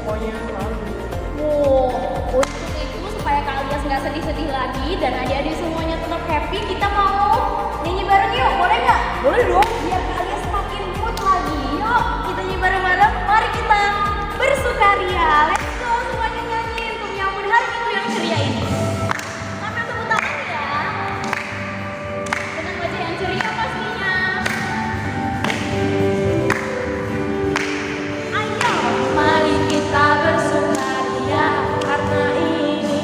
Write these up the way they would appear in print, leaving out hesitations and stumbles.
pokoknya. Untuk itu supaya Kak Alias nggak sedih-sedih lagi dan adik-adik semuanya tetap happy, kita mau nyanyi bareng yuk, boleh nggak? Boleh dong. Biar Kak Alias makin mood lagi, yuk kita nyanyi bareng-bareng. Mari kita bersukaria. Let's go semuanya nyanyi untuk menyambut hari Minggu yang ceria ini. Sambil tepuk tangan ya. Dengan wajah yang ceria pastinya. Ayo, mari kita bersukaria karena ini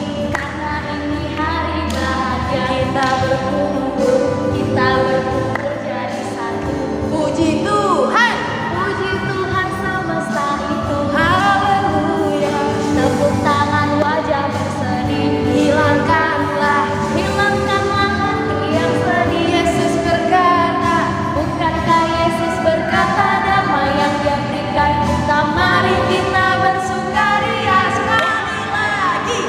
hari bahagia. Kita berkumpul jadi satu. Puji Tuhan. Puji Tuhan semesta itu, haleluya. Tepuk tangan wajah bersedih, hilangkanlah hati yang sedih. Yesus berkata, bukankah Yesus berkata damai yang Dia berikan kita? Mari kita bersukaria sekali lagi.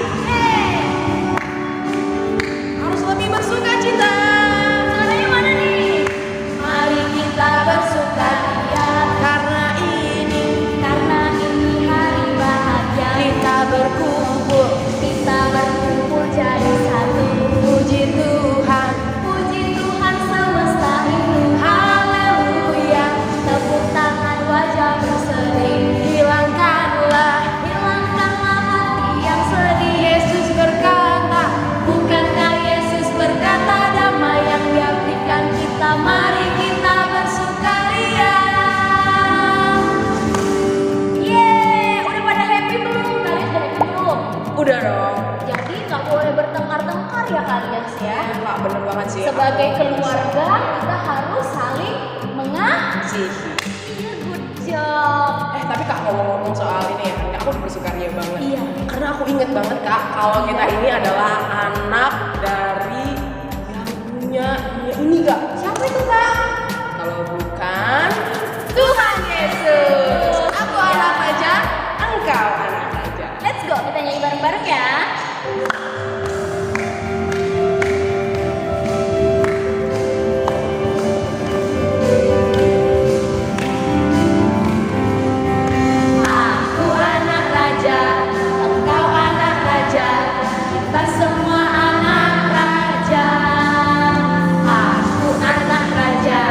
Harus lebih bersuka cita. Suaranya mana nih? Mari kita bersukaria Karena ini hari bahagia. kita berkumpul. Jadi satu. Puji Tuhan. Puji Tuhan semesta ini, haleluya. Tepuk tangan wajah bersedih, Hilangkanlah hati yang sedih. Yesus berkata, Bukankah Yesus berkata damai yang Dia berikan kita? Mari kita bersukaria. Yeay, udah pada happy belum? Kalian udah happy belum? udah dong. Jadi nggak boleh bertengkar-tengkar ya kalian ya. Pak, bener banget sih. Sebagai keluarga kita harus saling mengasihi. Sih. Iya, good job. Tapi Kak, ngomong-ngomong soal ini ya, Kak, aku bersukaria banget. Iya. Karena aku inget banget Kak, kalau kita ini adalah anak dari yang punya ini Kak. Siapa itu Kak? Kalau bukan Tuhan Yesus. Aku anak raja, engkau anak raja. Let's go, kita nyanyi bareng-bareng ya. Aku anak raja, engkau anak raja, kita semua anak raja. Aku anak raja,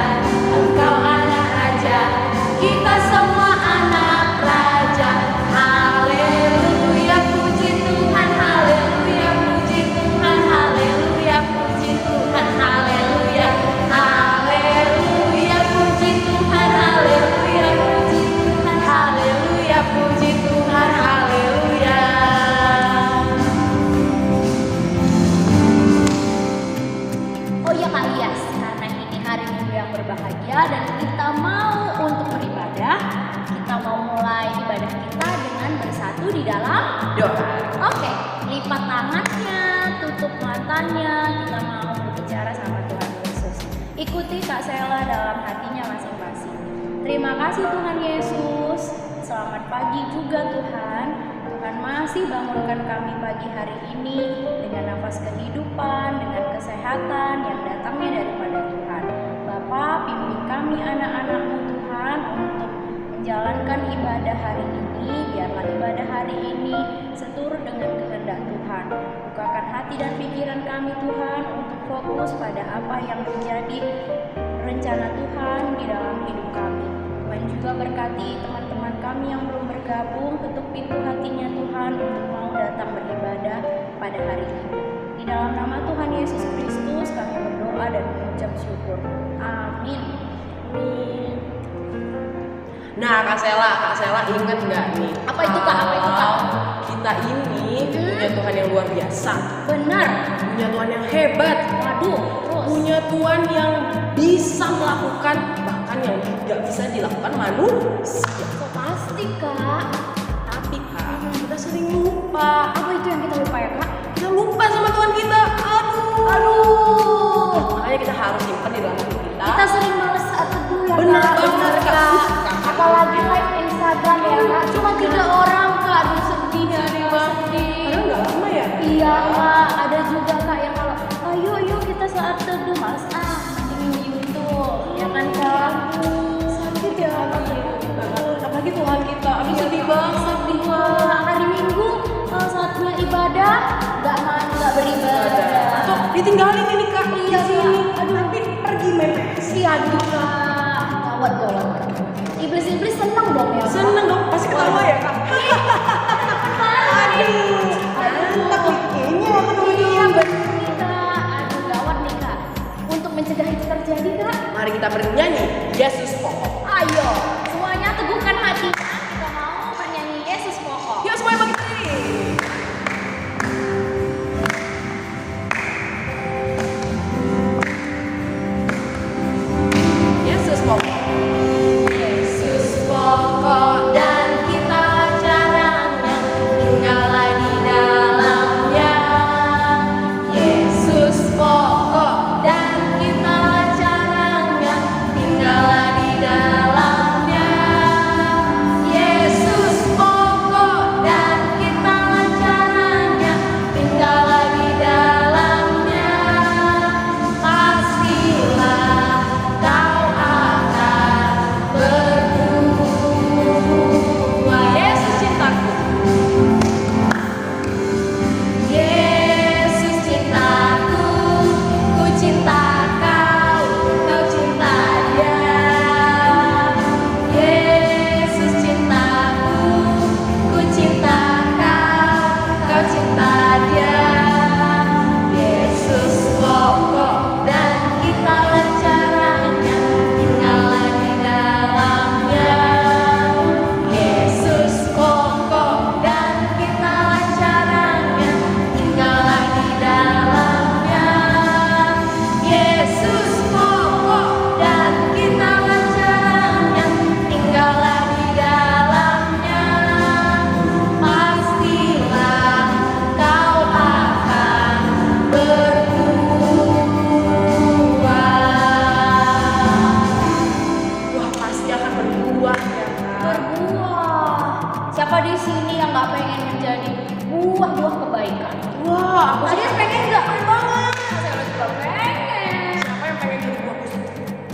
engkau anak raja, kita semua anak raja. Haleluya, puji Tuhan, haleluya, puji Tuhan, haleluya, puji Tuhan, haleluya. Haleluya, puji Tuhan, haleluya, puji Tuhan, haleluya, puji Tuhan, haleluya. Oh ya Kak Alias, karena ini hari Minggu yang berbahagia dan kita mau untuk beribadah, kita mau mulai ibadah kita dengan bersatu di dalam Doa. Oke, lipat tangannya, tutup matanya, kita mau berbicara sama Tuhan Yesus. Ikuti Kak Sela dalam hatinya masing-masing. Terima kasih Tuhan Yesus. Selamat pagi juga Tuhan. Tuhan masih bangunkan kami pagi hari ini dengan nafas kehidupan, dengan kesehatan yang datangnya daripada Tuhan. Bapa, pimpin kami anak-anak-Mu Tuhan untuk menjalankan ibadah hari ini. Biarlah ibadah hari ini seturut dengan kehendak Tuhan. Bukakan hati dan pikiran kami Tuhan untuk fokus pada apa yang menjadi rencana Tuhan di dalam hidup kami. Tuhan juga berkati teman-teman kami yang belum bergabung, ketuk pintu hatinya Tuhan untuk mau datang beribadah pada hari ini. Di dalam nama Tuhan Yesus Kristus kami berdoa dan mengucap syukur. Amin. Amin. Nah, Kak Sela inget nggak nih? Apa itu, Kak? Apa itu, Kak? Kalau kita ini punya Tuhan yang luar biasa, Benar. punya Tuhan yang hebat, Waduh, terus. punya Tuhan yang bisa melakukan bahkan yang tidak bisa dilakukan manusia. So, pasti Kak. Tapi Kak, kita sering lupa. Apa itu yang kita lupa ya Kak? Kita lupa sama Tuhan kita. Aduh. Makanya kita harus simpan di dalam hati kita. Kita sering males saat teduh ya Bener Kak. banget, Bener, Kak. Apalagi live Instagram ya Kak. Cuma 3 orang Kak. Aduh sedih ya Kak. Sedih. Padahal nggak lama ya. Iya Kak. Ada juga Kak yang kalau ayo kita saat teduh males mending YouTube ya kan Kak. Sakit ya. Apalagi Tuhan kita. Aduh sedih banget. Sedih banget. tinggalin ini Kak. Iya, sini. Kak. Aduh. Tapi pergi main PS. Aduh Kak, gawat. Iblis seneng dong ya. Kak? Seneng dong, pasti ketawa ya Kak. Aduh, mantap nih kayaknya aku dulu. Iya betul nih Kak. Aduh gawat nih Kak. Untuk mencegah itu terjadi Kak, Mari kita bernyanyi Yesus pokok. ayo semuanya teguhkan hati. Kita mau bernyanyi Yesus pokok. Yuk semuanya bagi diri. Yesus pokok. Yesus pokok dan kita caranya tinggallah di dalamnya. Yesus pokok dan kita caranya tinggallah di dalamnya. Yesus pokok dan kita caranya tinggallah di dalamnya. Pastilah kau akan berdua. Yesus cintaku. Yesus cintaku, ku cinta kau, kau cinta dia. Yesus cintaku, ku cinta kau, kau cinta dia. Yesus pokok dan kita caranya tinggallah di dalamnya. Yesus pokok dan kita caranya tinggallah di dalamnya. Yesus pokok dan kita caranya tinggallah di dalamnya. Pastilah kau akan berdua. Wah, pasti akan berbuah ya Kak. Berbuah. Siapa di sini yang nggak pengen menjadi buah kebaikan? Wah, aku Kalian pengen nggak? banget. Saya juga pengen. Siapa yang pengen jadi buah busuk?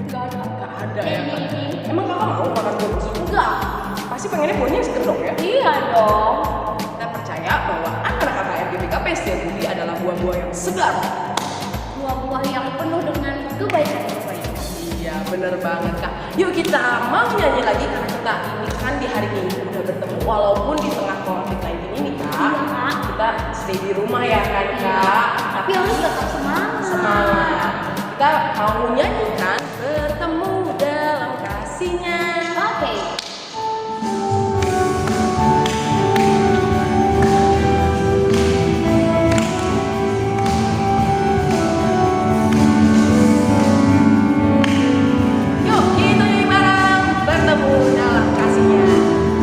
Nggak ada. Gak ada ya Kak. Ini. Emang kakak mau makan buah busuk? Enggak. Pasti pengennya buahnya yang seger dong ya. Iya dong. Kita percaya bahwa anak-anak KKR GPKP Setia Budi adalah buah-buah yang segar. Buah-buah yang penuh dengan kebaikan. Iya, bener banget Kak. Yuk kita mau nyanyi lagi karena kita ini kan di hari Minggu udah bertemu walaupun di tengah COVID-19 ini Kak. Iya, Kak. Kita stay di rumah ya kan Kak. Tapi harus tetap semangat. Semangat. Kita mau nyanyikan bertemu dalam kasihnya. Oke. Yuk kita nyanyi bareng bertemu dalam kasihnya.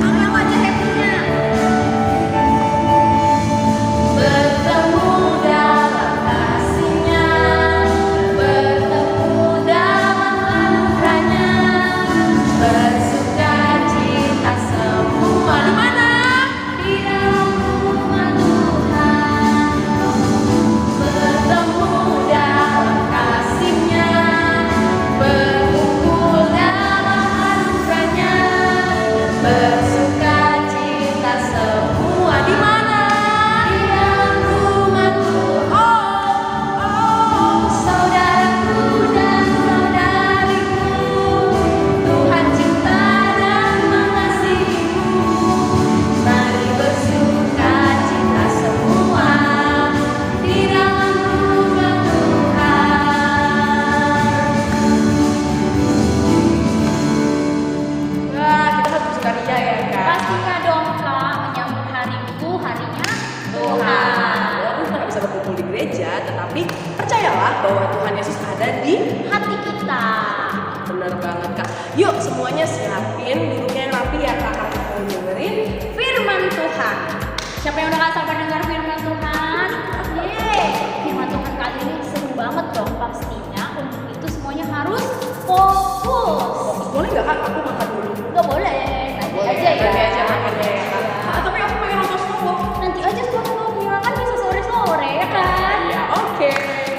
Angkat aja happy-nya. Bertemu dalam kasihnya, bertemu dalam anugerahnya, bersuka cita semua di mana? Di dalam rumah Tuhan. Bertemu dalam kasihnya, berkumpul dalam anugerahnya, bersuka cita semua di mana? Di dalam rumah Tuhan. Oh, saudaraku dan saudariku, Tuhan cinta dan mengasihimu. Mari bersuka cita semua di dalam rumah Tuhan. Wah, kita harus bersukaria ya Kak. Pastinya dong Kak, menyambut hari Minggu, harinya Tuhan. Tuhan. Walaupun kita nggak bisa berkumpul di gereja, tetapi percayalah bahwa Tuhan Yesus ada di. Hati kita. Bener banget Kak. Yuk semuanya siapin duduknya yang rapi ya Kak. Kita mau dengerin. Firman Tuhan. Siapa yang udah gak sabar dengar firman Tuhan? Yeay. Firman Tuhan kali ini seru banget dong pastinya. Untuk itu semuanya harus fokus. Boleh nggak Kak? Aku makan dulu. Gak boleh. Nanti aja ya. Nanti aja makannya ya Kak. Ah, tapi aku pengen nonton Snowball. Nanti aja vlognya kan bisa sore-sore ya kan? Ya oke.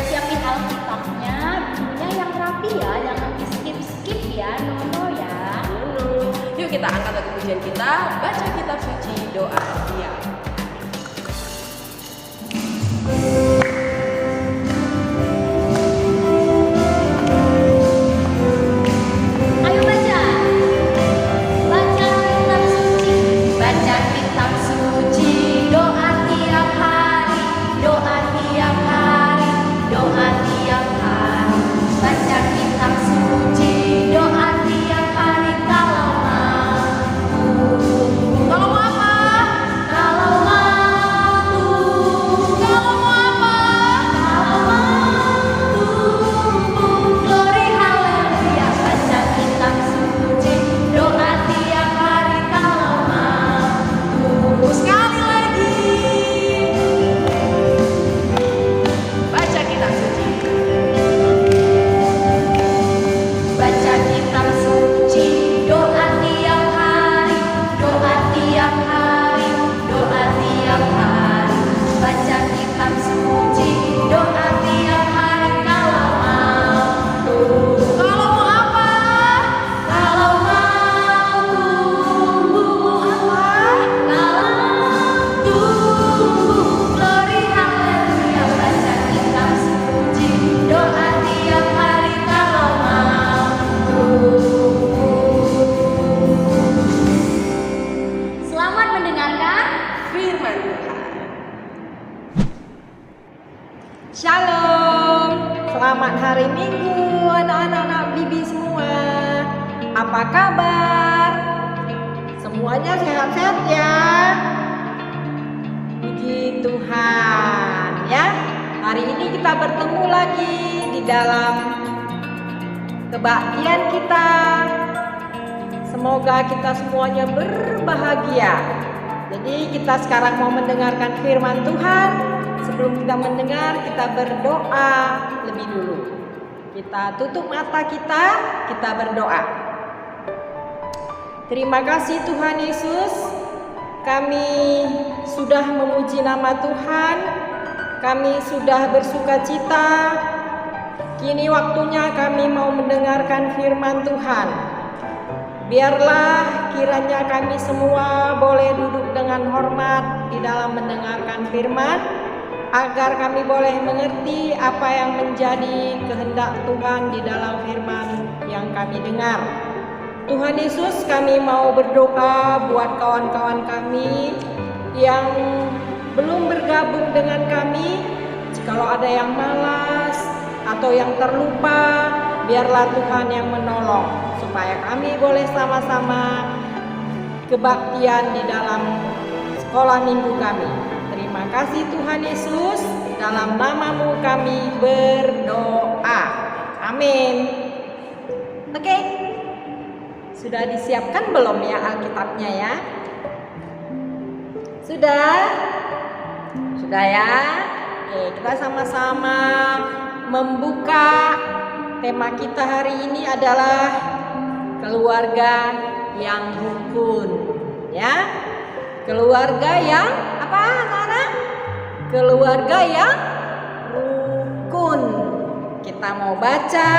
Siapin Alkitabnya, bukunya yang rapi ya, jangan di skip-skip ya, no ya. Yuk kita angkat lagu pujian kita, baca kitab suci, doa diam. Shalom, selamat hari Minggu anak-anak bibi semua. Apa kabar? Semuanya sehat-sehat ya? Puji Tuhan ya. Hari ini kita bertemu lagi di dalam kebaktian kita. Semoga kita semuanya berbahagia. Jadi kita sekarang mau mendengarkan firman Tuhan. Sebelum kita mendengar, kita berdoa lebih dulu. Kita tutup mata kita berdoa. Terima kasih Tuhan Yesus, kami sudah memuji nama Tuhan, kami sudah bersukacita. Kini waktunya kami mau mendengarkan firman Tuhan. Biarlah kiranya kami semua boleh duduk dengan hormat di dalam mendengarkan firman, agar kami boleh mengerti apa yang menjadi kehendak Tuhan di dalam firman yang kami dengar. Tuhan Yesus, kami mau berdoa buat kawan-kawan kami yang belum bergabung dengan kami. Jikalau ada yang malas atau yang terlupa, biarlah Tuhan yang menolong supaya kami boleh sama-sama kebaktian di dalam sekolah minggu kami. Terima kasih Tuhan Yesus, dalam nama-Mu kami berdoa. Amin. Oke, sudah disiapkan belum ya Alkitabnya ya? Sudah? Sudah ya? Oke, kita sama-sama membuka. Tema kita hari ini adalah keluarga yang rukun ya. Keluarga yang apa anak-anak? Keluarga yang rukun. Kita mau baca,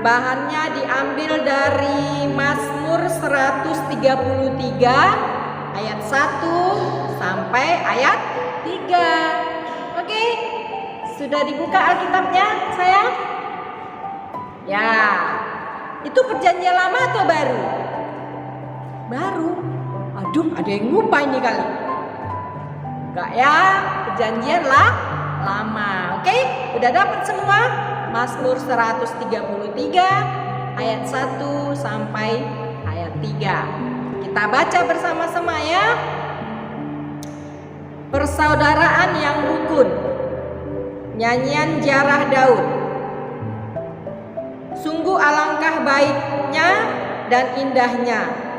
bahannya diambil dari Mazmur 133 ayat 1 sampai ayat 3. Oke, sudah dibuka Alkitabnya sayang? Ya, itu perjanjian lama atau baru? Baru. Aduh, ada yang lupa ini kali. Enggak ya, perjanjian lama. Oke, udah dapat semua? Mazmur 133 ayat 1 sampai ayat 3. Kita baca bersama-sama ya. Persaudaraan yang rukun. Nyanyian Jarah Daud. Sungguh alangkah baiknya dan indahnya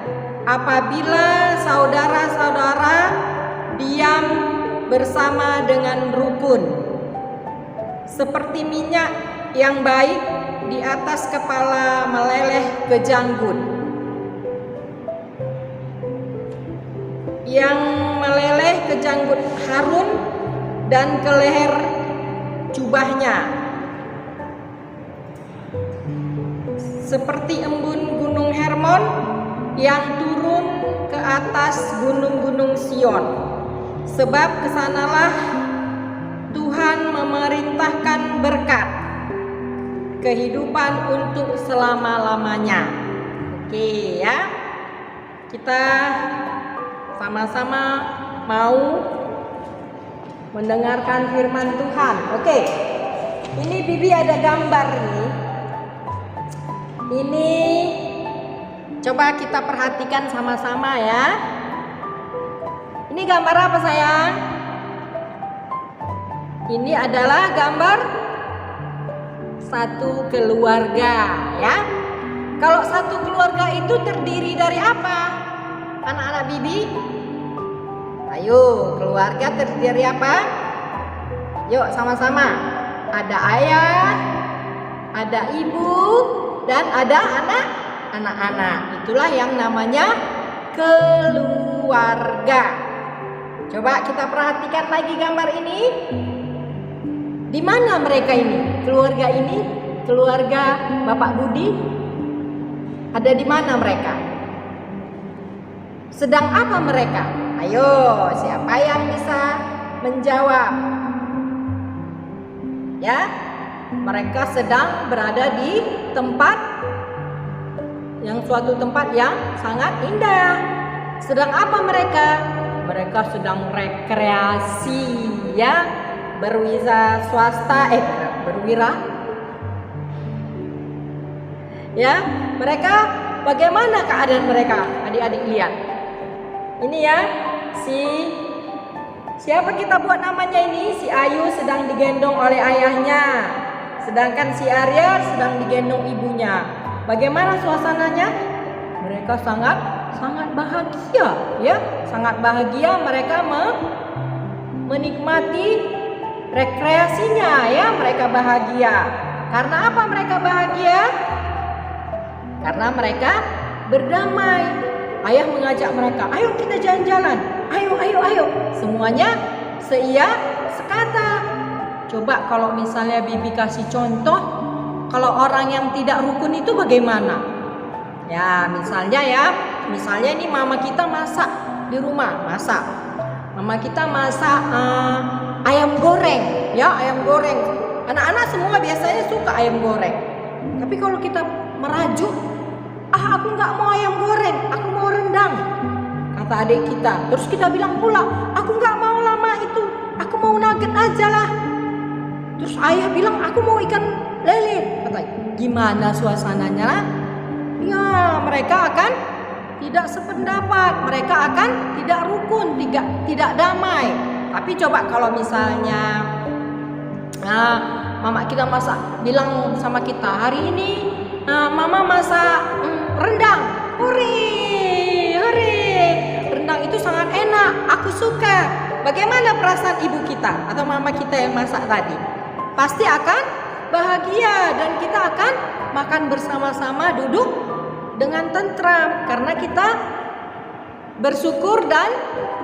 apabila saudara-saudara diam bersama dengan rukun, seperti minyak yang baik di atas kepala meleleh ke janggut, yang meleleh ke janggut Harun dan ke leher jubahnya, seperti embun gunung Hermon yang turun ke atas gunung-gunung Sion. Sebab kesanalah Tuhan memerintahkan berkat, kehidupan untuk selama-lamanya. Oke ya, kita sama-sama mau mendengarkan firman Tuhan. Oke, ini Bibi ada gambar nih. Ini coba kita perhatikan sama-sama ya. Ini gambar apa sayang? Ini adalah gambar satu keluarga ya. Kalau satu keluarga itu terdiri dari apa? Anak-anak Bibi? Ayo, keluarga terdiri dari apa? Yuk sama-sama. Ada ayah, ada ibu, dan ada anak-anak. Itulah yang namanya keluarga. Coba kita perhatikan lagi gambar ini. Di mana mereka ini? Keluarga ini, keluarga Bapak Budi. Ada di mana mereka? Sedang apa mereka? Ayo, siapa yang bisa menjawab? Ya, mereka sedang berada di tempat suatu tempat yang sangat indah. Sedang apa mereka? Mereka sedang rekreasi ya berwira swasta, berwira. Ya, mereka bagaimana keadaan mereka? Adik-adik lihat. Ini ya, siapa kita buat namanya ini? Si Ayu sedang digendong oleh ayahnya, sedangkan si Arya sedang digendong ibunya. Bagaimana suasananya? Mereka sangat bahagia, ya, sangat bahagia. Mereka menikmati rekreasinya, ya, mereka bahagia. Karena apa mereka bahagia? Karena mereka berdamai. Ayah mengajak mereka, ayo kita jalan-jalan, ayo. Semuanya seia sekata. Coba kalau misalnya Bibi kasih contoh, kalau orang yang tidak rukun itu bagaimana? Ya, misalnya ini mama kita masak di rumah, mama kita masak ayam goreng, ya, ayam goreng. Anak-anak semua biasanya suka ayam goreng. Tapi kalau kita merajuk, aku nggak mau ayam goreng, aku mau rendang, kata adik kita. Terus kita bilang pula, aku nggak mau lama itu, aku mau nugget aja lah. Terus ayah bilang, aku mau ikan lele. Kata, gimana suasananya lah? Ya, mereka akan tidak sependapat, mereka akan tidak rukun, tidak damai. Tapi coba kalau misalnya mama kita masak, bilang sama kita, hari ini mama masak rendang, hore, rendang itu sangat enak, aku suka. Bagaimana perasaan ibu kita atau mama kita yang masak tadi? Pasti akan bahagia dan kita akan makan bersama-sama, duduk dengan tentram, karena kita bersyukur dan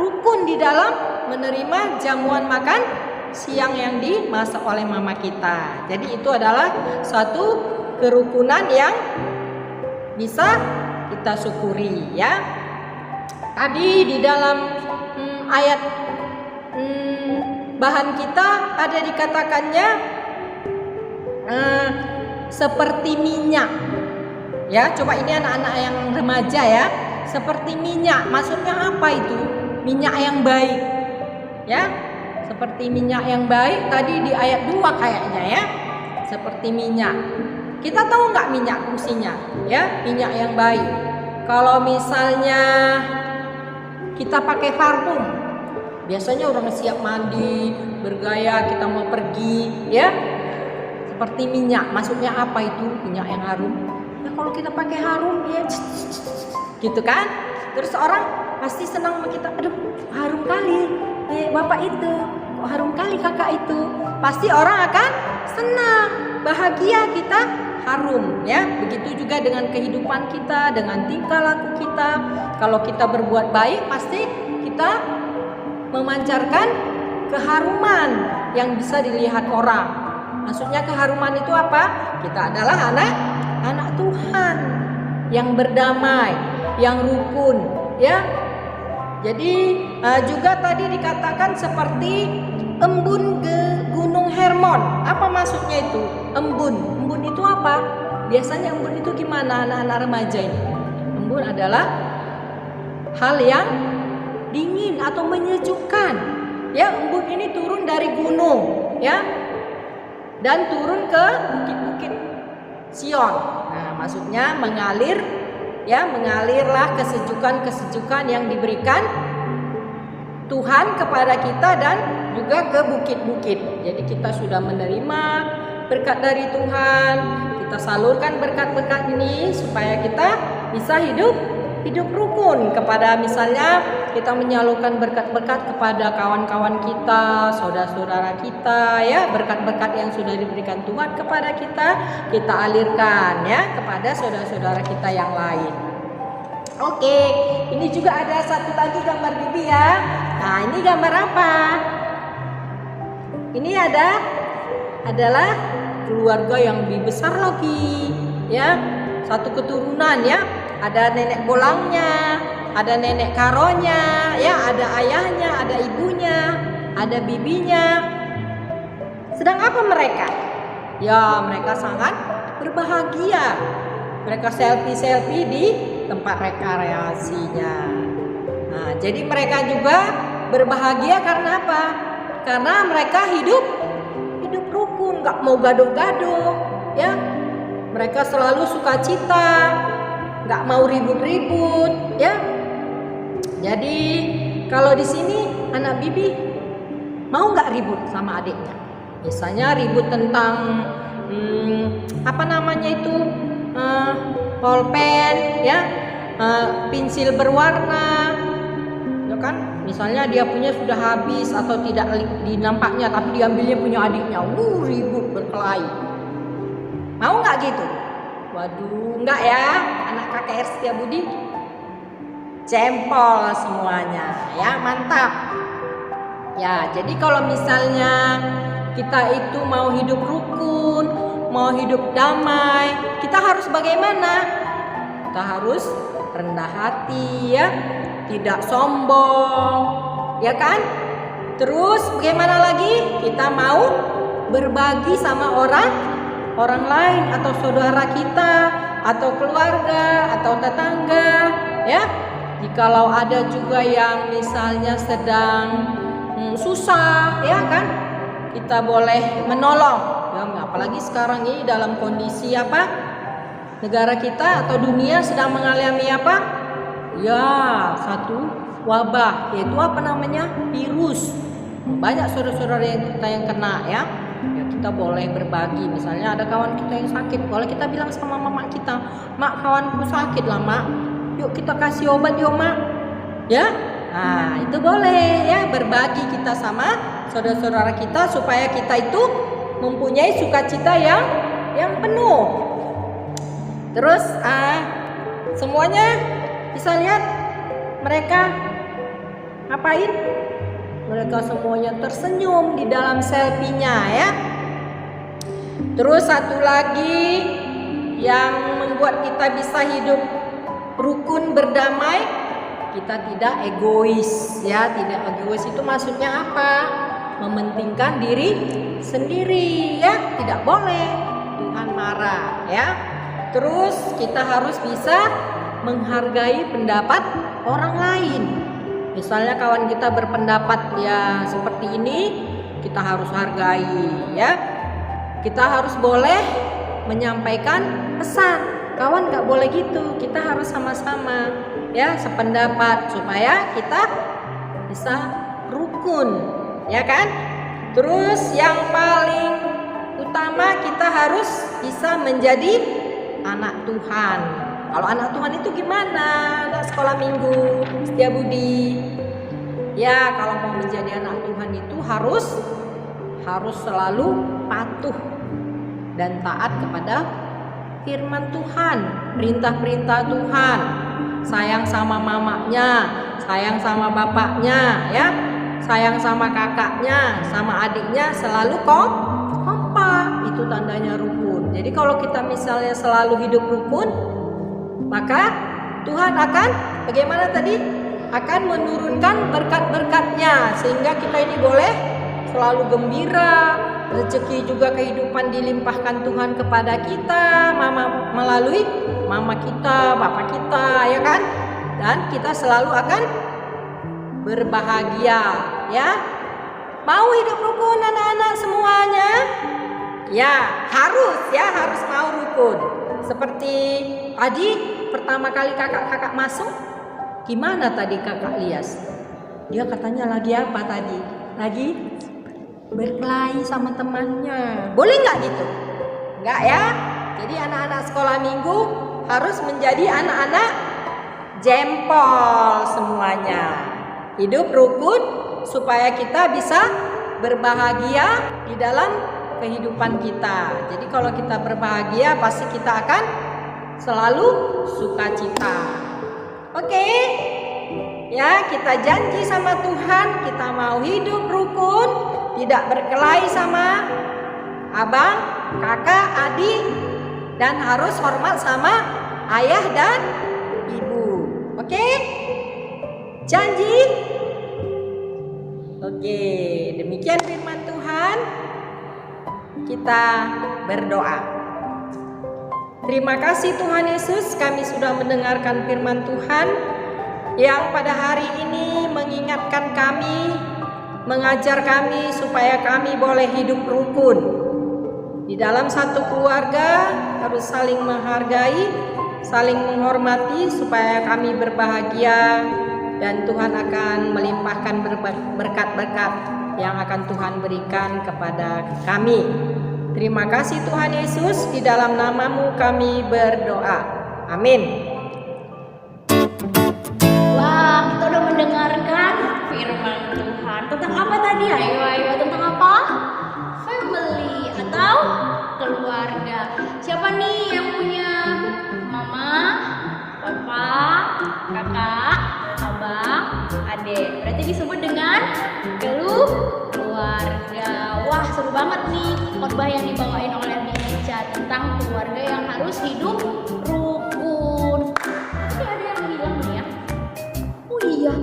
rukun di dalam menerima jamuan makan siang yang dimasak oleh mama kita. Jadi itu adalah suatu kerukunan yang bisa kita syukuri, ya. Tadi di dalam ayat bahan kita ada dikatakannya seperti minyak. Ya, coba ini anak-anak yang remaja ya. Seperti minyak, maksudnya apa itu? Minyak yang baik. Ya, seperti minyak yang baik tadi di ayat 2 kayaknya ya. Seperti minyak. Kita tahu nggak minyak fungsinya? Ya, minyak yang baik. Kalau misalnya kita pakai parfum, biasanya orang siap mandi, bergaya, kita mau pergi, ya. Seperti minyak, maksudnya apa itu? Minyak yang harum. Ya kalau kita pakai harum, ya gitu kan? Terus orang pasti senang sama kita. Aduh, harum kali, bapak itu, kok harum kali kakak itu. Pasti orang akan senang, bahagia kita harum, ya. Begitu juga dengan kehidupan kita, dengan tingkah laku kita. Kalau kita berbuat baik, pasti kita memancarkan keharuman yang bisa dilihat orang. Maksudnya keharuman itu apa? Kita adalah anak Tuhan yang berdamai, yang rukun, ya. Jadi juga tadi dikatakan seperti embun Gunung Hermon. Apa maksudnya itu? Embun itu apa? Biasanya embun itu gimana anak-anak remaja ini? Embun adalah hal yang dingin atau menyejukkan. Ya, embun ini turun dari gunung, ya. Dan turun ke bukit-bukit Sion. Nah, maksudnya mengalir, ya, mengalirlah kesejukan-kesejukan yang diberikan Tuhan kepada kita dan juga ke bukit-bukit. Jadi kita sudah menerima berkat dari Tuhan, kita salurkan berkat-berkat ini supaya kita bisa hidup rukun. Kepada misalnya kita menyalurkan berkat-berkat kepada kawan-kawan kita, saudara-saudara kita, ya, berkat-berkat yang sudah diberikan Tuhan kepada kita alirkan, ya, kepada saudara-saudara kita yang lain. Oke, ini juga ada satu lagi gambar Bibi ya. Nah, ini gambar apa? Ini adalah keluarga yang lebih besar lagi, ya. Satu keturunan, ya. Ada nenek bolangnya, ada nenek karonya, ya, ada ayahnya, ada ibunya, ada bibinya. Sedang apa mereka? Ya, mereka sangat berbahagia. Mereka selfie-selfie di tempat rekreasinya. Nah, jadi mereka juga berbahagia karena apa? Karena mereka hidup rukun, nggak mau gaduh-gaduh, ya. Mereka selalu sukacita, nggak mau ribut-ribut, ya. Jadi kalau di sini anak bibi mau nggak ribut sama adiknya? Misalnya ribut tentang apa namanya itu pulpen, ya, pensil berwarna, ya kan? Misalnya dia punya sudah habis atau tidak dinampaknya, tapi diambilnya punya adiknya, ribut berkelahi. Mau nggak gitu? Waduh, nggak ya, anak KKR Setia Budi. Jempol semuanya, ya, mantap. Ya, jadi kalau misalnya kita itu mau hidup rukun, mau hidup damai, kita harus bagaimana? Kita harus rendah hati, ya, tidak sombong, ya kan? Terus bagaimana lagi? Kita mau berbagi sama orang lain atau saudara kita atau keluarga atau tetangga, ya. Jikalau ada juga yang misalnya sedang susah, ya kan, kita boleh menolong, ya. Apalagi sekarang ini dalam kondisi apa, negara kita atau dunia sedang mengalami apa, ya, satu wabah, yaitu apa namanya, virus. Banyak saudara-saudara yang kena, ya. Kita boleh berbagi. Misalnya ada kawan kita yang sakit, boleh kita bilang sama mama kita, mak, kawanku sakit lah mak, yuk kita kasih obat yuk mak, ya. Nah, itu boleh, ya, berbagi kita sama saudara-saudara kita supaya kita itu mempunyai sukacita yang penuh. Terus semuanya bisa lihat mereka ngapain? Mereka semuanya tersenyum di dalam selfie-nya, ya. Terus satu lagi yang membuat kita bisa hidup rukun berdamai, kita tidak egois, ya. Tidak egois itu maksudnya apa? Mementingkan diri sendiri, ya. Tidak boleh, Tuhan marah, ya. Terus kita harus bisa menghargai pendapat orang lain. Misalnya kawan kita berpendapat ya seperti ini, kita harus hargai, ya. Kita harus boleh menyampaikan pesan. Kawan nggak boleh gitu, kita harus sama-sama, ya, sependapat supaya kita bisa rukun, ya kan? Terus yang paling utama kita harus bisa menjadi anak Tuhan. Kalau anak Tuhan itu gimana? Anak sekolah minggu Setia Budi. Ya, kalau mau menjadi anak Tuhan itu harus selalu patuh dan taat kepada firman Tuhan, perintah-perintah Tuhan. Sayang sama mamanya, sayang sama bapaknya, ya. Sayang sama kakaknya, sama adiknya, selalu kompak. Itu tandanya rukun. Jadi kalau kita misalnya selalu hidup rukun, maka Tuhan akan bagaimana tadi? Akan menurunkan berkat-berkatnya sehingga kita ini boleh selalu gembira, rezeki juga kehidupan dilimpahkan Tuhan kepada kita melalui mama kita, bapak kita, ya kan? Dan kita selalu akan berbahagia, ya. Mau hidup rukun anak-anak semuanya? Ya, harus mau rukun. Seperti tadi pertama kali kakak-kakak masuk, gimana tadi kakak Lias? Dia katanya lagi apa tadi? Lagi berkelahi sama temannya. Boleh nggak gitu? Nggak, ya. Jadi anak-anak sekolah minggu harus menjadi anak-anak jempol semuanya. Hidup rukun supaya kita bisa berbahagia di dalam kehidupan kita. Jadi kalau kita berbahagia pasti kita akan selalu sukacita. Oke? Ya, kita janji sama Tuhan kita mau hidup rukun, tidak berkelahi sama abang, kakak, adik, dan harus hormat sama ayah dan ibu. Oke? Janji? Oke, demikian firman Tuhan. Kita berdoa. Terima kasih Tuhan Yesus, kami sudah mendengarkan firman Tuhan yang pada hari ini mengingatkan kami mengajar kami supaya kami boleh hidup rukun. Di dalam satu keluarga harus saling menghargai, saling menghormati supaya kami berbahagia dan Tuhan akan melimpahkan berkat-berkat yang akan Tuhan berikan kepada kami. Terima kasih Tuhan Yesus, di dalam namamu kami berdoa. Amin. Wah, kita udah mendengarkan firman Tuhan. Tentang apa tadi? Ayo, tentang apa? Family atau keluarga. Siapa nih yang punya mama, papa, kakak, abang, adik? Berarti disebut dengan keluarga. Wah, seru banget nih khotbah yang dibawain oleh Nica tentang keluarga yang harus hidup rukun. Ini ada yang bilang nih ya. Oh iya,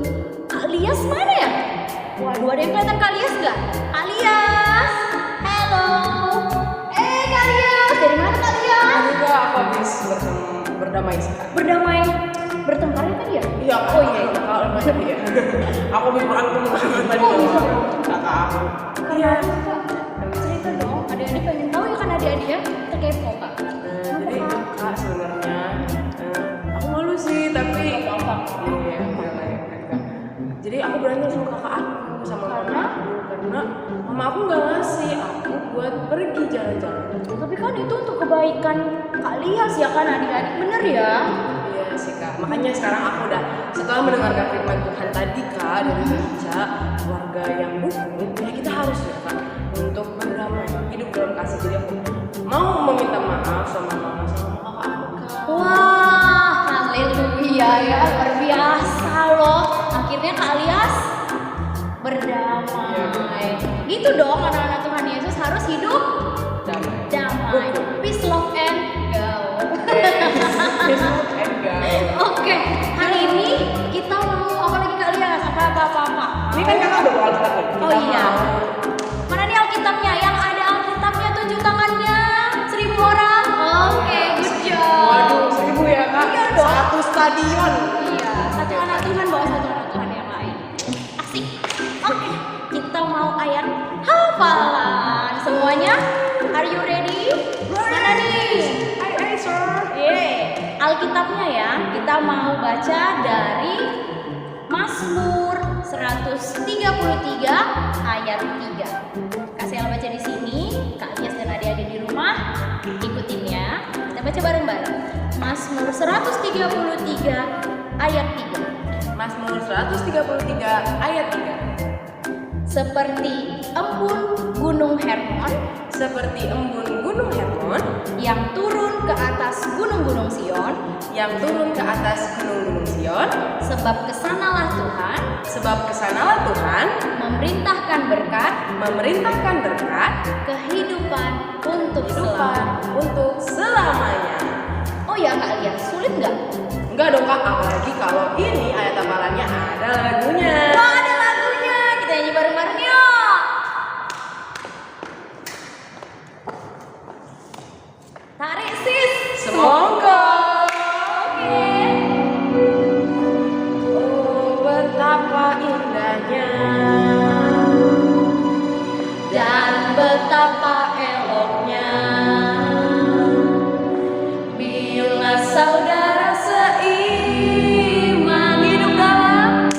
Kak Lias mana ya? Waduh, ada yang kelihatan Kak Lias nggak? Kak Lias, halo. Kak Lias, dari mana Kak Lias? Juga aku habis berdamai sih, Kak. Berdamai, bertengkar tadi ya? Iya, Oh iya. kalau tadi ya. Aku lebih berantem tadi Oh, iya. sama kakak aku. Iya. Cerita dong, adik-adik pengen tahu ya kan adik-adik ya? Kita kepo Kak. Jadi Kak sebenarnya aku malu sih, tapi iya, jadi aku berantem sama kakak aku, sama mama aku, karena mama aku nggak ngasih aku buat pergi jalan-jalan. Tapi kan itu untuk kebaikan Kak Lias ya kan adik-adik, bener ya? Iya sih Kak, makanya sekarang aku udah setelah mendengarkan firman Tuhan tadi Kak dari gereja, keluarga yang rukun, ya kita harus ya Kak untuk berdamai, hidup dalam kasih. Jadi aku mau meminta maaf sama mama sama kakak aku Kak. Wah, haleluya ya, luar biasa loh. Akhirnya Kak Lias berdamai. Gitu dong anak-anak Tuhan Yesus harus hidup damai. Peace, love, and go. Oke, hari ini kita mau apa lagi Kak Lias? Apa? Ini kan kakak udah bawa Alkitab nih. Oh iya. Mana nih Alkitabnya? Yang ada Alkitabnya tunjuk tangannya 1000 orang. Oke, good job. Waduh, 1000 ya Kak? Iya dong. Satu stadion. Iya, satu anak Tuhan bawa satu anak Tuhan yang lain. Asik. Oke, kita mau ayat hafalan. Semuanya, are you ready? Mana nih? Ayo, sir. Alkitabnya ya, kita mau baca dari Mazmur 133 ayat 3. Kak Sela baca di sini, Kak Lias dan adik-adik di rumah ikutin ya. Kita baca bareng-bareng. Mazmur 133 ayat 3. Mazmur 133 ayat 3. Seperti embun gunung Hermon Seperti embun gunung Hermon yang turun ke atas gunung-gunung Sion, yang turun ke atas gunung-gunung Sion, sebab kesanalah Tuhan sebab kesanalah Tuhan memerintahkan berkat kehidupan untuk selamanya. untuk selamanya. Oh ya Kak Lias, sulit nggak? Enggak dong Kak, apalagi kalau ini ayat hafalannya ada lagunya. Wah, ada lagunya, kita nyanyi bareng-bareng yuk. Tarik sis. Semoga. Oke. Oh, betapa indahnya Dan betapa eloknya bila saudara seiman hidup dalam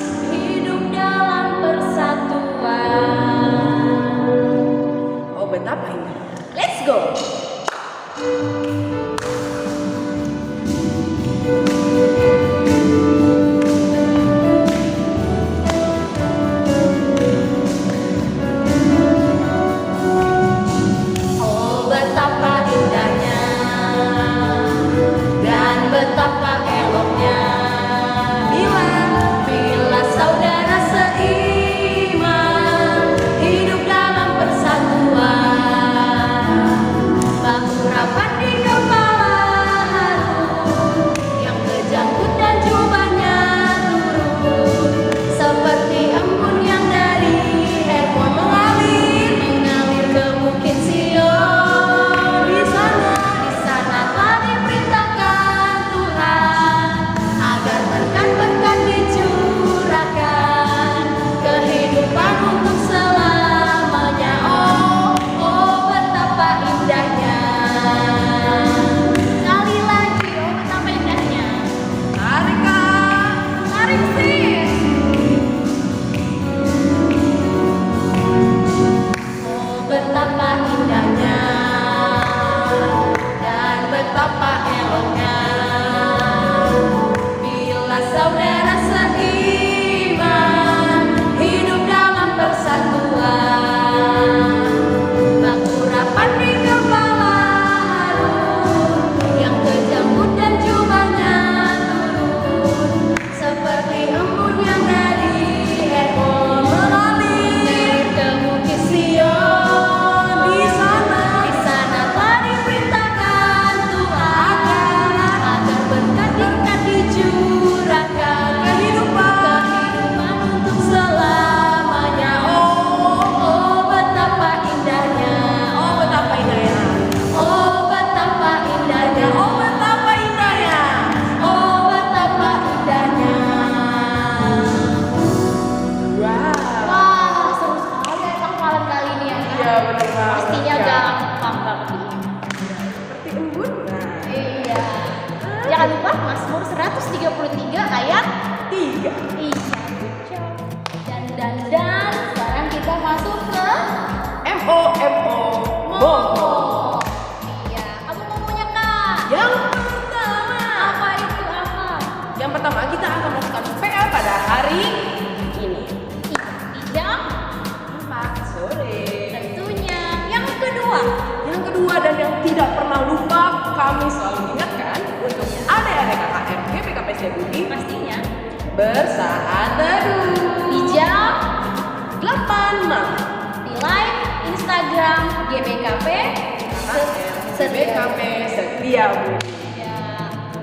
tidak pernah lupa, kami selalu ingatkan untuk adik-adik KKN GPKP Setiabudi Pastinya bersaat teduh di jam 8 malam. di live Instagram GBKP GBKP Setiabudi. Ya,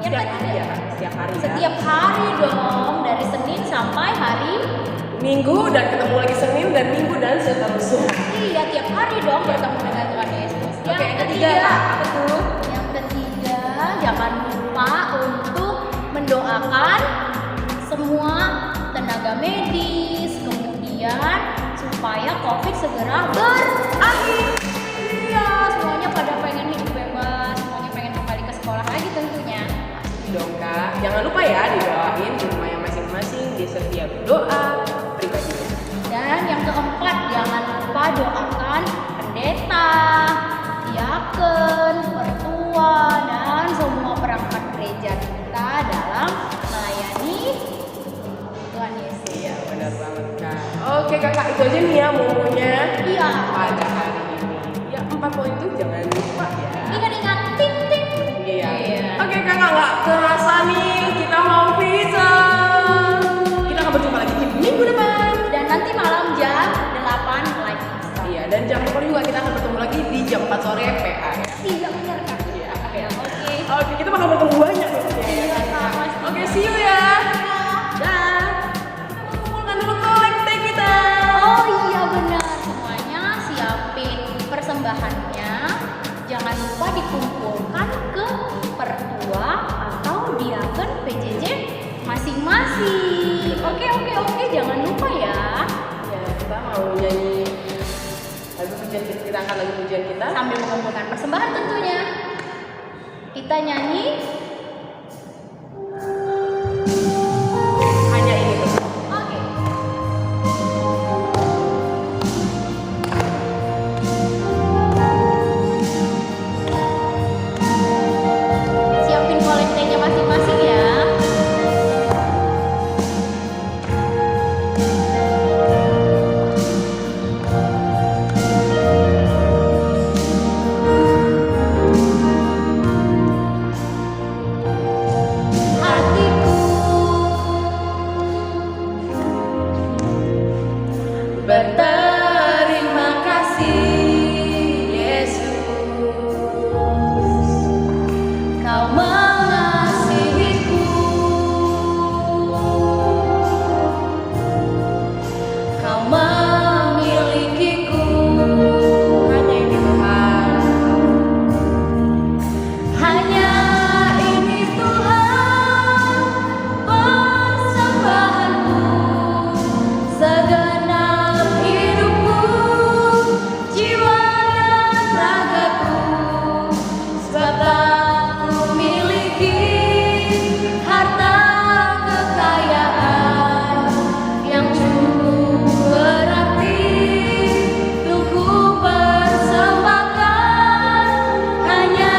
Setiap hari ya, Kak? Setiap hari ya? Setiap hari dong, dari Senin sampai hari Minggu dan ketemu lagi Senin dan Minggu dan seterusnya. Iya, tiap hari dong bertemu dengan Tuhan Yesus. Oke, yang ketiga Kak, apa tuh? Yang ketiga, jangan lupa untuk mendoakan semua tenaga medis, kemudian supaya COVID segera berakhir. Iya, semuanya pada pengen hidup bebas, semuanya pengen kembali ke sekolah lagi tentunya. Pasti dong Kak. Jangan lupa ya didoain di rumahnya masing-masing di setiap doa pribadi. Dan yang keempat, jangan lupa doakan pendeta, diaken, pertua, dan semua perangkat gereja kita dalam melayani Tuhan Yesus. Iya, benar banget Kak. Oke Kakak, itu aja nih ya momonya Iya. pada hari ini. Ya 4 poin itu jangan lupa ya. Ingat-ingat, ting ting. Iya. Iya. Oke Kakak, nggak terasa nih kita mau pizza. Kita akan berjumpa lagi di minggu depan. Dan nanti malam jam 8 live Instagram. Iya, dan jam 4 juga kita akan bertemu lagi di jam 4 sore PA ya. Iya benar Kak. Iya. Ya, oke. Oke, kita bakal bertemu banyak maksudnya ya. Iya, Kak, pasti. Oke, see you ya. Dah. Kita kumpulkan dulu kolekte kita. Oh iya benar, semuanya siapin persembahannya. Jangan lupa dikumpulkan ke pertua atau diaken PJJ masing-masing. Oke, jangan lupa ya. Ya, kita mau nyanyi lagu pujian kita akan lagu pujian kita. Sambil mengumpulkan persembahan tentunya. Kita nyanyi Hanya ini tuh. oke. Siapin kolektenya masing-masing ya. Hatiku Berterima kasih Yesus, Kau mengasihiku, Kau memilikiku. hanya ini Tuhan. Hanya ini Tuhan persembahanku, segenap hidupku, jiwa dan ragaku. Sebab tak ku miliki harta kekayaan yang cukup berarti untuk ku persembahkan. Hanya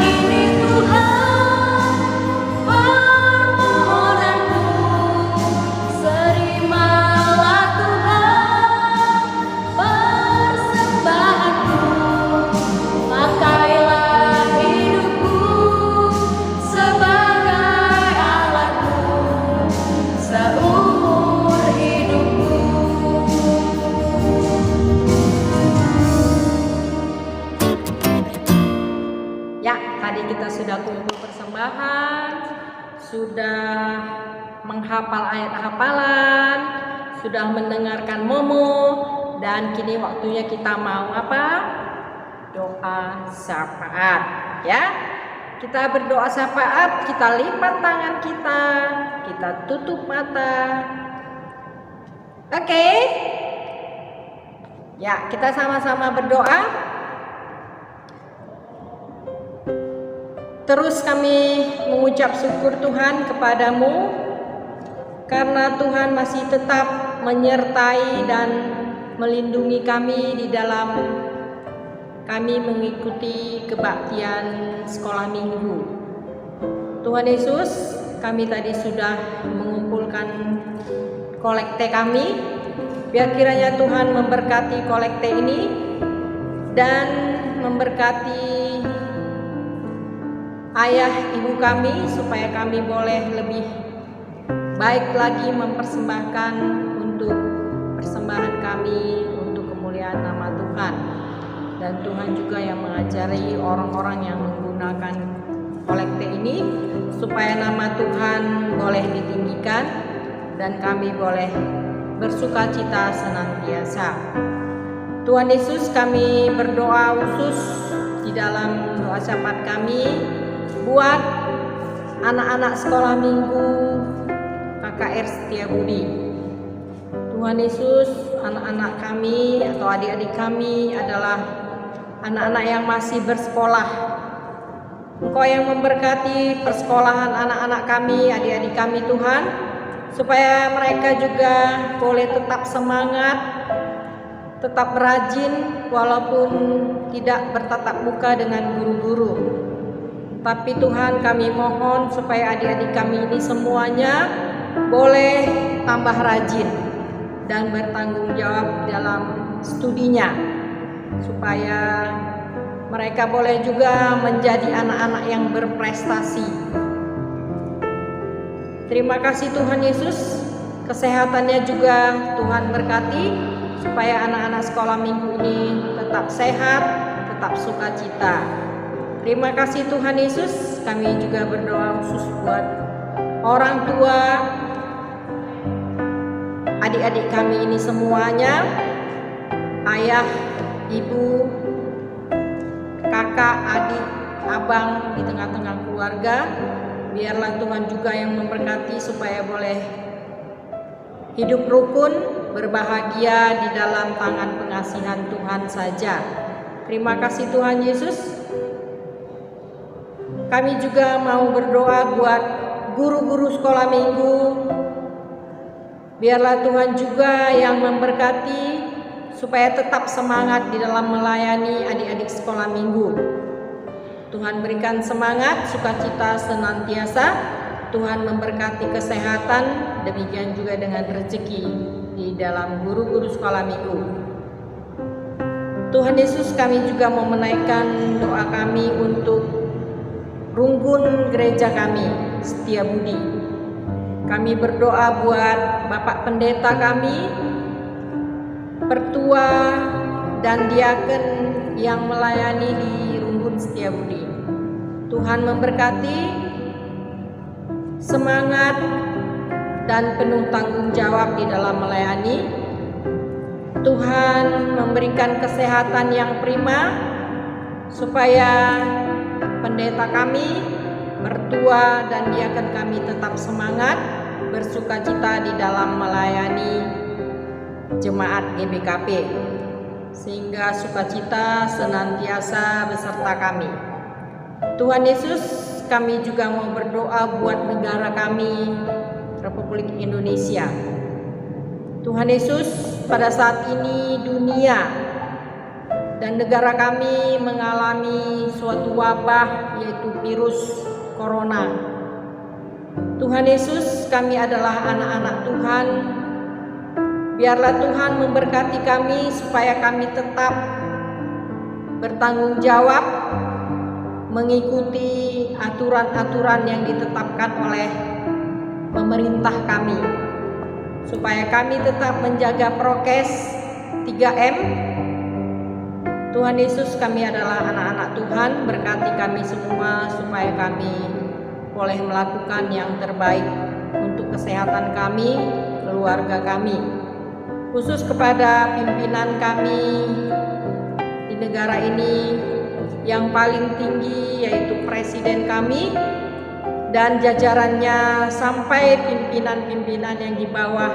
ini Tuhan permohonanku, terimalah Tuhan persembahanku. Pakailah hidupku sebagai alatmu seumur hidupku. Ya, tadi kita sudah kumpul persembahan, sudah menghafal ayat hafalan, sudah mendengarkan momo, dan kini waktunya kita mau apa? Doa syafaat, ya. Kita berdoa syafaat, kita lipat tangan kita tutup mata. Oke? Ya, kita sama-sama berdoa. Terus kami mengucap syukur Tuhan kepadamu karena Tuhan masih tetap menyertai dan melindungi kami di dalam kami mengikuti kebaktian sekolah minggu. Tuhan Yesus, kami tadi sudah mengumpulkan kolekte kami. Biar kiranya Tuhan memberkati kolekte ini dan memberkati ayah ibu kami, supaya kami boleh lebih baik lagi mempersembahkan untuk persembahan kami untuk kemuliaan nama Tuhan. Dan Tuhan juga yang mengajari orang-orang yang menggunakan kolekte ini supaya nama Tuhan boleh ditinggikan dan kami boleh bersukacita senantiasa. Tuhan Yesus, kami berdoa khusus di dalam doa syafaat kami buat anak-anak sekolah minggu KKR Setiabudi. Tuhan Yesus, anak-anak kami atau adik-adik kami adalah anak-anak yang masih bersekolah. Engkau yang memberkati persekolahan anak-anak kami, adik-adik kami Tuhan, supaya mereka juga boleh tetap semangat, tetap rajin walaupun tidak bertatap muka dengan guru-guru. Tapi Tuhan, kami mohon supaya adik-adik kami ini semuanya boleh tambah rajin dan bertanggung jawab dalam studinya, supaya mereka boleh juga menjadi anak-anak yang berprestasi. Terima kasih Tuhan Yesus, kesehatannya juga Tuhan berkati, supaya anak-anak sekolah minggu ini tetap sehat, tetap sukacita. Terima kasih Tuhan Yesus, kami juga berdoa khusus buat orang tua, adik-adik kami ini semuanya, ayah, ibu, kakak, adik, abang di tengah-tengah keluarga. Biarlah Tuhan juga yang memberkati supaya boleh hidup rukun, berbahagia di dalam tangan pengasihan Tuhan saja. Terima kasih Tuhan Yesus. Kami juga mau berdoa buat guru-guru sekolah minggu. Biarlah Tuhan juga yang memberkati supaya tetap semangat di dalam melayani adik-adik sekolah minggu. Tuhan berikan semangat, sukacita senantiasa. Tuhan memberkati kesehatan, demikian juga dengan rezeki di dalam guru-guru sekolah minggu. Tuhan Yesus, kami juga mau menaikkan doa kami untuk rungkun gereja kami, Setiabudi. Kami berdoa buat Bapak Pendeta kami, pertua dan diaken yang melayani di Rungkun Setiabudi. Tuhan memberkati, semangat dan penuh tanggung jawab di dalam melayani. Tuhan memberikan kesehatan yang prima supaya pendeta kami, mertua dan diaken kami tetap semangat, bersukacita di dalam melayani jemaat GBKP, sehingga sukacita senantiasa beserta kami. Tuhan Yesus, kami juga mau berdoa buat negara kami, Republik Indonesia. Tuhan Yesus, pada saat ini dunia dan negara kami mengalami suatu wabah, yaitu virus corona. Tuhan Yesus, kami adalah anak-anak Tuhan. Biarlah Tuhan memberkati kami supaya kami tetap bertanggung jawab mengikuti aturan-aturan yang ditetapkan oleh pemerintah kami, supaya kami tetap menjaga prokes 3M. Tuhan Yesus, kami adalah anak-anak Tuhan, berkati kami semua supaya kami boleh melakukan yang terbaik untuk kesehatan kami, keluarga kami. Khusus kepada pimpinan kami di negara ini yang paling tinggi, yaitu presiden kami dan jajarannya sampai pimpinan-pimpinan yang di bawah.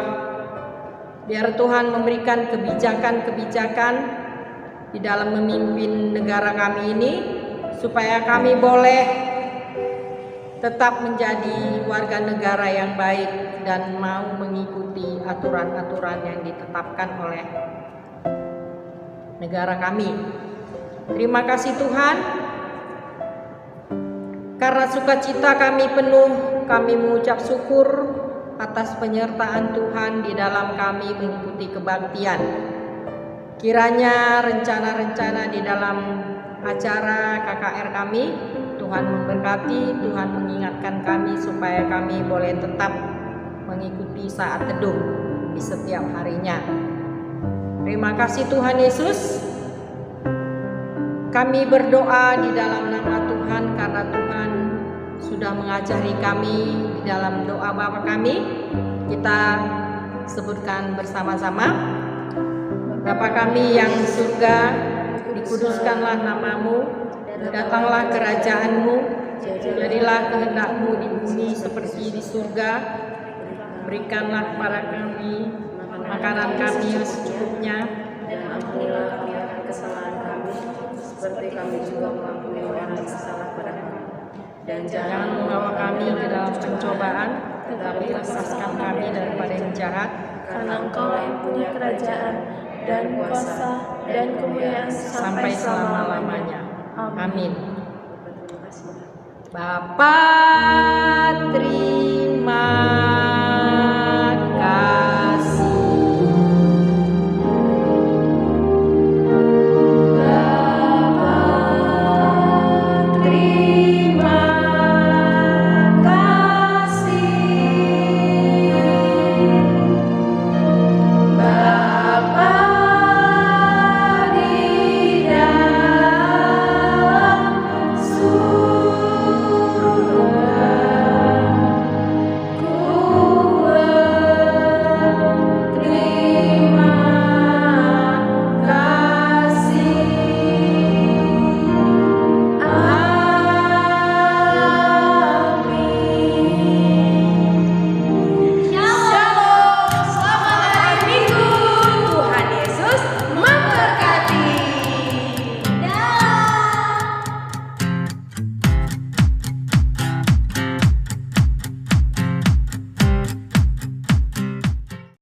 Biar Tuhan memberikan kebijakan-kebijakan di dalam memimpin negara kami ini, supaya kami boleh tetap menjadi warga negara yang baik dan mau mengikuti aturan-aturan yang ditetapkan oleh negara kami. Terima kasih Tuhan, karena sukacita kami penuh, kami mengucap syukur atas penyertaan Tuhan di dalam kami mengikuti kebaktian. Kiranya rencana-rencana di dalam acara KKR kami, Tuhan memberkati, Tuhan mengingatkan kami supaya kami boleh tetap mengikuti saat teduh di setiap harinya. Terima kasih Tuhan Yesus. Kami berdoa di dalam nama Tuhan karena Tuhan sudah mengajari kami di dalam doa Bapa kami. Kita sebutkan bersama-sama. Bapa kami yang di surga, dikuduskanlah namamu, datanglah kerajaanmu, jadilah kehendak-mu di bumi seperti di surga. Berikanlah kepada kami makanan kami yang secukupnya, dan ampunilah kami akan kesalahan kami, seperti kami juga mengampuni orang yang salah pada kami. Dan jangan membawa kami ke dalam pencobaan, tetapi lepaskan kami daripada yang jahat. Karena Engkau yang punya kerajaan dan kuasa dan kemuliaan sampai selama-lamanya. Amin. Terima kasih. Bapa, terima